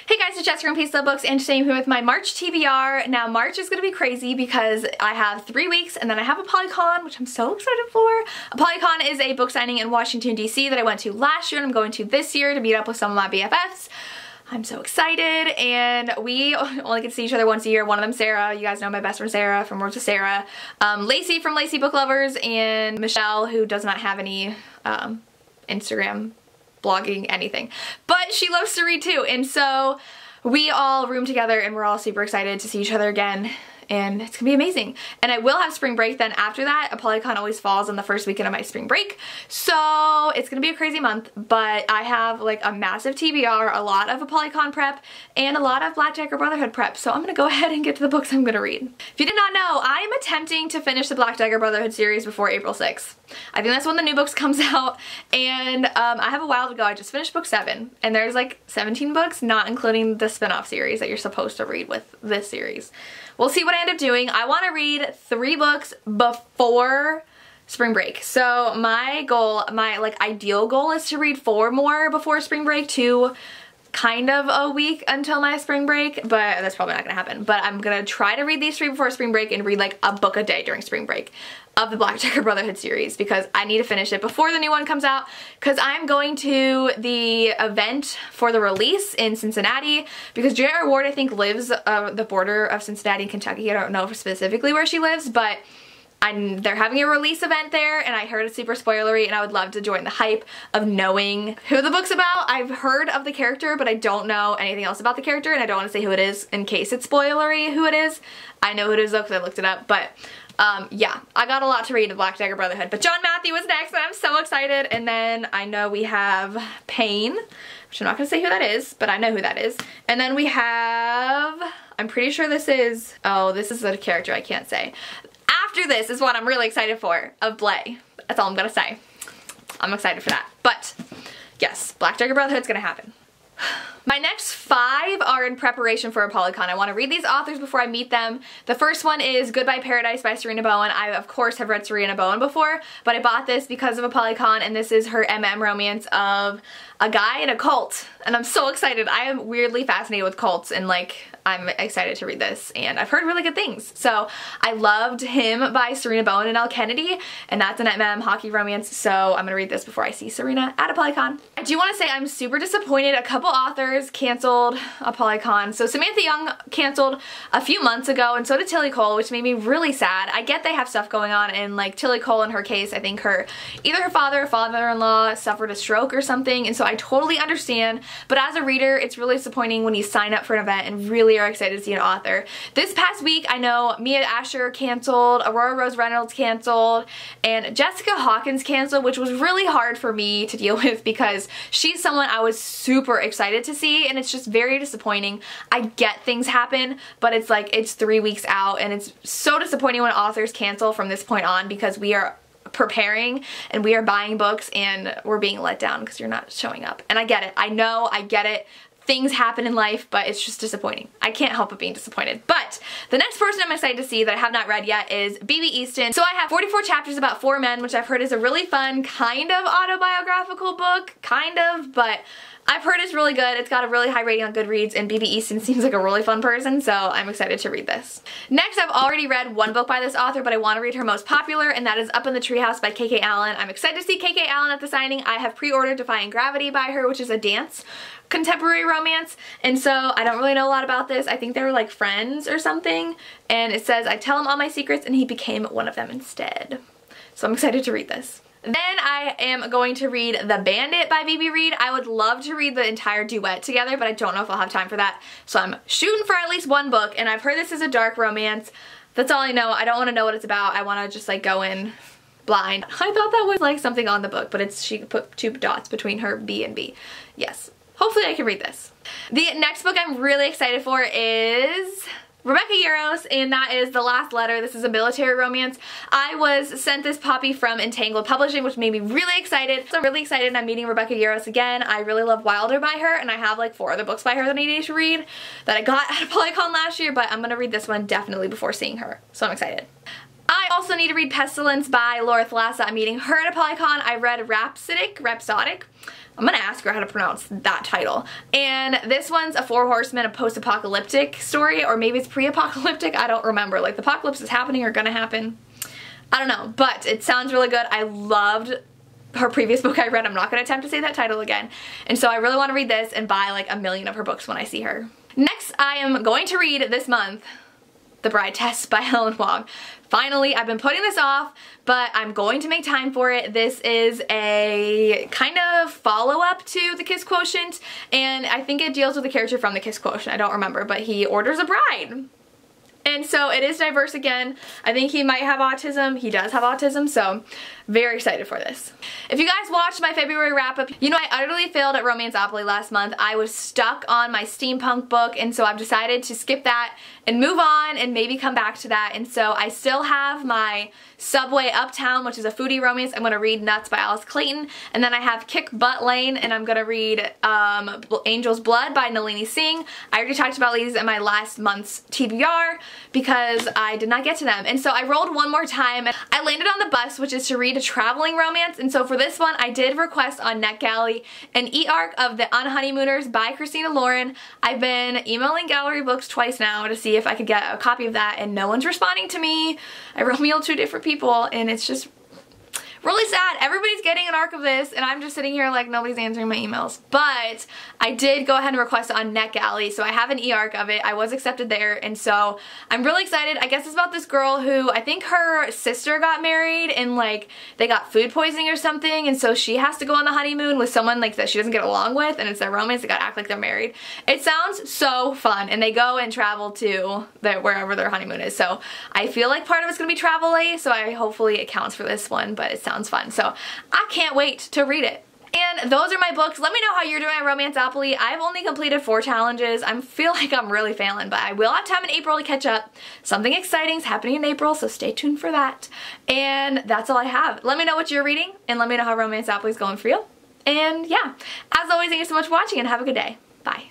Hey guys, it's Jessica from Peace Love Books, and today I'm here with my March TBR. Now March is going to be crazy because I have 3 weeks and then I have a Polycon, which I'm so excited for. A Polycon is a book signing in Washington, D.C. that I went to last year and I'm going to this year to meet up with some of my BFFs. I'm so excited, and we only get to see each other once a year. One of them, Sarah. You guys know my best friend Sarah from Words with Sarah. Lacey from Lacey Book Lovers, and Michelle, who does not have any Instagram, blogging, anything. But she loves to read too, and so we all room together and we're all super excited to see each other again. And it's gonna be amazing. And I will have spring break then after that. A Polycon always falls on the first weekend of my spring break. So it's gonna be a crazy month, but I have like a massive TBR, a lot of a Polycon prep, and a lot of Dagger Brotherhood prep. So I'm gonna go ahead and get to the books I'm gonna read. If you did not know, I am attempting to finish the Dagger Brotherhood series before April 6th. I think that's when the new books comes out, and I have a while to go. I just finished book 7, and there's like 17 books, not including the spin-off series that you're supposed to read with this series. We'll see what I end up doing. I want to read 3 books before spring break. So my goal, my like ideal goal, is to read 4 more before spring break, 2 kind of a week until my spring break, but that's probably not gonna happen. But I'm gonna try to read these 3 before spring break and read like a book a day during spring break of the Dagger Brotherhood series, because I need to finish it before the new one comes out, because I'm going to the event for the release in Cincinnati, because J.R. Ward I think lives the border of Cincinnati and Kentucky. I don't know specifically where she lives, but they're having a release event there, and I heard it's super spoilery, and I would love to join the hype of knowing who the book's about. I've heard of the character, but I don't know anything else about the character, and I don't want to say who it is in case it's spoilery who it is. I know who it is though because I looked it up, but yeah, I got a lot to read of Dagger Brotherhood. But John Matthew was next, and I'm so excited. And then I know we have Pain, which I'm not going to say who that is, but I know who that is. And then we have, I'm pretty sure this is, oh, this is a character I can't say. After this is what I'm really excited for, of Blay. That's all I'm gonna say. I'm excited for that. But yes, Dagger Brotherhood's gonna happen. My next 5 are in preparation for a Polycon. I want to read these authors before I meet them. The first one is Goodbye Paradise by Serena Bowen. I of course have read Serena Bowen before, but I bought this because of a Polycon, and this is her MM romance of a guy in a cult, and I'm so excited. I am weirdly fascinated with cults, and like I'm excited to read this, and I've heard really good things. So I loved Him by Serena Bowen and Elle Kennedy, and that's an MM hockey romance, so I'm gonna read this before I see Serena at a Polycon. I do want to say I'm super disappointed. A couple authors canceled a Polycon. So Samantha Young canceled a few months ago, and so did Tilly Cole, which made me really sad. I get they have stuff going on, and like Tilly Cole in her case, I think either her father or father-in-law suffered a stroke or something, and so I totally understand, but as a reader, it's really disappointing when you sign up for an event and really are excited to see an author. This past week, I know Mia Asher canceled, Aurora Rose Reynolds canceled, and Jessica Hawkins canceled, which was really hard for me to deal with because she's someone I was super excited to see, and it's just very disappointing. I get things happen, but it's like it's 3 weeks out, and it's so disappointing when authors cancel from this point on, because we are preparing and we are buying books and we're being let down because you're not showing up. And I get it. I know, I get it. Things happen in life, but it's just disappointing. I can't help but being disappointed. But the next person I'm excited to see that I have not read yet is B.B. Easton. So I have 44 chapters about 4 men, which I've heard is a really fun kind of autobiographical book, kind of, but I've heard it's really good. It's got a really high rating on Goodreads, and B.B. Easton seems like a really fun person, so I'm excited to read this. Next, I've already read 1 book by this author, but I want to read her most popular, and that is Up in the Treehouse by K.K. Allen. I'm excited to see K.K. Allen at the signing. I have pre-ordered Defying Gravity by her, which is a dance contemporary romance, and so I don't really know a lot about this. I think they were like friends or something, and it says, I tell him all my secrets and he became one of them instead. So I'm excited to read this. Then I am going to read The Bandit by B.B. Reed. I would love to read the entire duet together, but I don't know if I'll have time for that. So I'm shooting for at least 1 book, and I've heard this is a dark romance. That's all I know. I don't want to know what it's about. I want to just like go in blind. I thought that was like something on the book, but it's she put 2 dots between her B and B. Yes. Hopefully I can read this. The next book I'm really excited for is Rebecca Yarros, and that is The Last Letter. This is a military romance. I was sent this copy from Entangled Publishing, which made me really excited. So I'm really excited I'm meeting Rebecca Yarros again. I really love Wilder by her, and I have like 4 other books by her that I need to read that I got at a Polycon last year, but I'm gonna read this one definitely before seeing her. So I'm excited. I also need to read Pestilence by Laura Thalassa. I'm meeting her at a Polycon. I read Rhapsodic. I'm gonna ask her how to pronounce that title. And this one's a Four Horsemen, a post-apocalyptic story, or maybe it's pre-apocalyptic, I don't remember. Like the apocalypse is happening or gonna happen. I don't know, but it sounds really good. I loved her previous book I read. I'm not gonna attempt to say that title again. And so I really wanna read this and buy like a million of her books when I see her. Next, I am going to read this month The Bride Test by Helen Wong. Finally, I've been putting this off, but I'm going to make time for it. This is a kind of follow-up to The Kiss Quotient, and I think it deals with the character from The Kiss Quotient. I don't remember, but he orders a bride. And so it is diverse again. I think he might have autism. He does have autism, so very excited for this. If you guys watched my February wrap-up, you know I utterly failed at Romanceopoly last month. I was stuck on my steampunk book, and so I've decided to skip that and move on and maybe come back to that. And so I still have my Subway Uptown, which is a foodie romance. I'm going to read Nuts by Alice Clayton. And then I have Kick Butt Lane, and I'm going to read Angel's Blood by Nalini Singh. I already talked about these in my last month's TBR because I did not get to them. And so I rolled one more time. I landed on the bus, which is to read a traveling romance. And so for this one, I did request on NetGalley an e-arc of The Unhoneymooners by Christina Lauren. I've been emailing Gallery Books twice now to see if I could get a copy of that, and no one's responding to me. I emailed 2 different people, and it's just really sad. Everybody's getting an arc of this, and I'm just sitting here like nobody's answering my emails. But I did go ahead and request it on NetGalley, so I have an e-arc of it. I was accepted there, and so I'm really excited. I guess it's about this girl who, I think her sister got married, and like they got food poisoning or something, and so she has to go on the honeymoon with someone like that she doesn't get along with, and it's their romance. They gotta act like they're married. It sounds so fun, and they go and travel to wherever their honeymoon is. So I feel like part of it's gonna be travel-y, so hopefully it counts for this one, but it sounds fun. So I can't wait to read it. And those are my books. Let me know how you're doing at Romanceopoly. I've only completed 4 challenges. I feel like I'm really failing, but I will have time in April to catch up. Something exciting is happening in April, so stay tuned for that. And that's all I have. Let me know what you're reading, and let me know how Romanceopoly is going for you. And yeah, as always, thank you so much for watching, and have a good day. Bye.